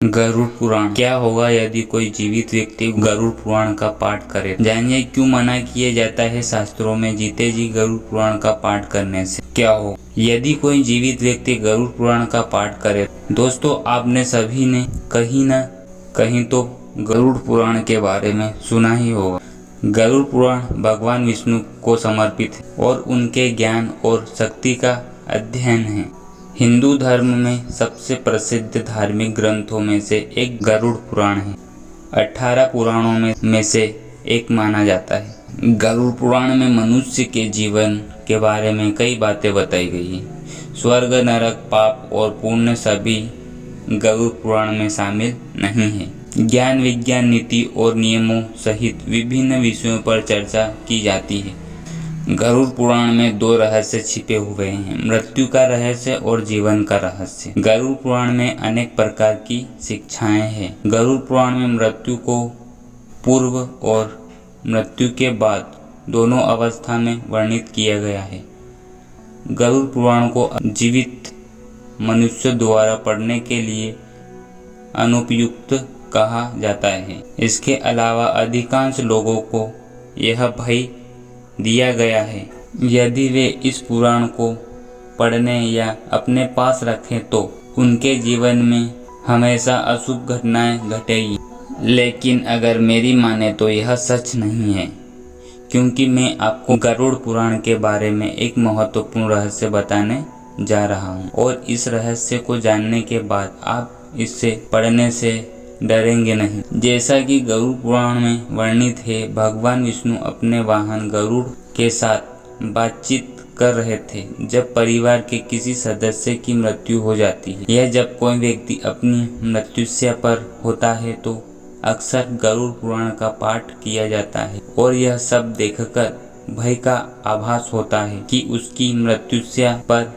गरुड़ पुराण। क्या होगा यदि कोई जीवित व्यक्ति गरुड़ पुराण का पाठ करे? जानिए क्यों मना किया जाता है शास्त्रों में जीते जी गरुड़ पुराण का पाठ करने से क्या हो यदि कोई जीवित व्यक्ति गरुड़ पुराण का पाठ करे। दोस्तों, आपने सभी ने कहीं न कहीं तो गरुड़ पुराण के बारे में सुना ही होगा। गरुड़ पुराण भगवान विष्णु को समर्पित है और उनके ज्ञान और शक्ति का अध्ययन है। हिंदू धर्म में सबसे प्रसिद्ध धार्मिक ग्रंथों में से एक गरुड़ पुराण है। 18 पुराणों में से एक माना जाता है। गरुड़ पुराण में मनुष्य के जीवन के बारे में कई बातें बताई गई हैं। स्वर्ग, नरक, पाप और पुण्य सभी गरुड़ पुराण में शामिल नहीं है। ज्ञान, विज्ञान, नीति और नियमों सहित विभिन्न विषयों पर चर्चा की जाती है। गरुड़ पुराण में 2 रहस्य छिपे हुए हैं, मृत्यु का रहस्य और जीवन का रहस्य। गरुड़ पुराण में अनेक प्रकार की शिक्षाएं हैं। गरुड़ पुराण में मृत्यु को पूर्व और मृत्यु के बाद दोनों अवस्था में वर्णित किया गया है। गरुड़ पुराण को जीवित मनुष्य द्वारा पढ़ने के लिए अनुपयुक्त कहा जाता है। इसके अलावा अधिकांश लोगों को यह भय दिया गया है यदि वे इस पुराण को पढ़ने या अपने पास रखें तो उनके जीवन में हमेशा अशुभ घटनाएं घटेगी। लेकिन अगर मेरी माने तो यह सच नहीं है, क्योंकि मैं आपको गरुड़ पुराण के बारे में एक महत्वपूर्ण रहस्य बताने जा रहा हूँ और इस रहस्य को जानने के बाद आप इसे पढ़ने से डरेंगे नहीं। जैसा कि गरुड़ पुराण में वर्णित है, भगवान विष्णु अपने वाहन गरुड़ के साथ बातचीत कर रहे थे जब परिवार के किसी सदस्य की मृत्यु हो जाती है या जब कोई व्यक्ति अपनी मृत्युशैया पर होता है तो अक्सर गरुड़ पुराण का पाठ किया जाता है और यह सब देखकर भय का आभास होता है कि उसकी मृत्युशैया पर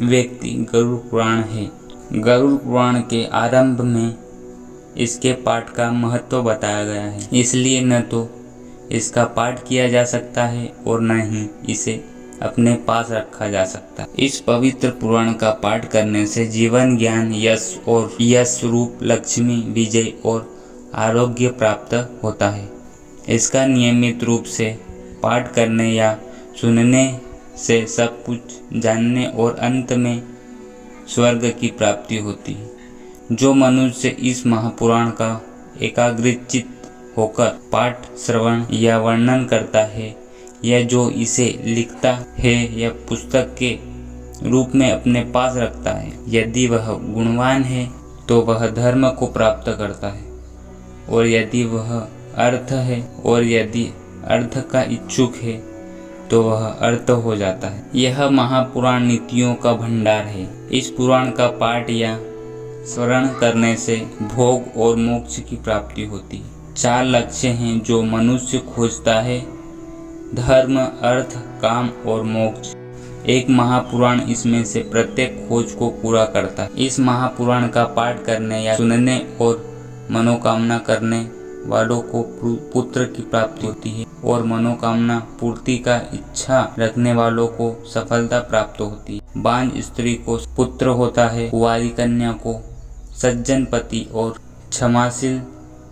व्यक्ति गरुड़ पुराण है। गरुड़ पुराण के आरंभ में इसके पाठ का महत्व बताया गया है, इसलिए न तो इसका पाठ किया जा सकता है और न ही इसे अपने पास रखा जा सकता। इस पवित्र पुराण का पाठ करने से जीवन, ज्ञान, यश और यश रूप लक्ष्मी, विजय और आरोग्य प्राप्त होता है। इसका नियमित रूप से पाठ करने या सुनने से सब कुछ जानने और अंत में स्वर्ग की प्राप्ति होती है। जो मनुष्य इस महापुराण का एकाग्रचित्त होकर पाठ, श्रवण या वर्णन करता है या जो इसे लिखता है या पुस्तक के रूप में अपने पास रखता है, यदि वह गुणवान है तो वह धर्म को प्राप्त करता है और यदि वह अर्थ है और यदि अर्थ का इच्छुक है तो वह अर्थ हो जाता है। यह महापुराण नीतियों का भंडार है। इस पुराण का पाठ या स्मरण करने से भोग और मोक्ष की प्राप्ति होती है। 4 लक्ष्य हैं जो मनुष्य खोजता है: धर्म, अर्थ, काम और मोक्ष। एक महापुराण इसमें से प्रत्येक खोज को पूरा करता है। इस महापुराण का पाठ करने या सुनने और मनोकामना करने वालों को पुत्र की प्राप्ति होती है और मनोकामना पूर्ति का इच्छा रखने वालों को सफलता प्राप्त होती है। बांझ स्त्री को पुत्र होता है, कुंवारी कन्या को सज्जन पति और क्षमाशील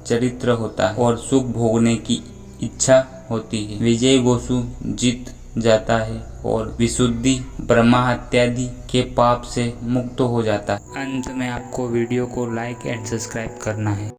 चरित्र होता है और सुख भोगने की इच्छा होती है। विजय गोसु जीत जाता है और विशुद्धि ब्रह्मा इत्यादि के पाप से मुक्त हो जाता है। अंत में आपको वीडियो को लाइक एंड सब्सक्राइब करना है।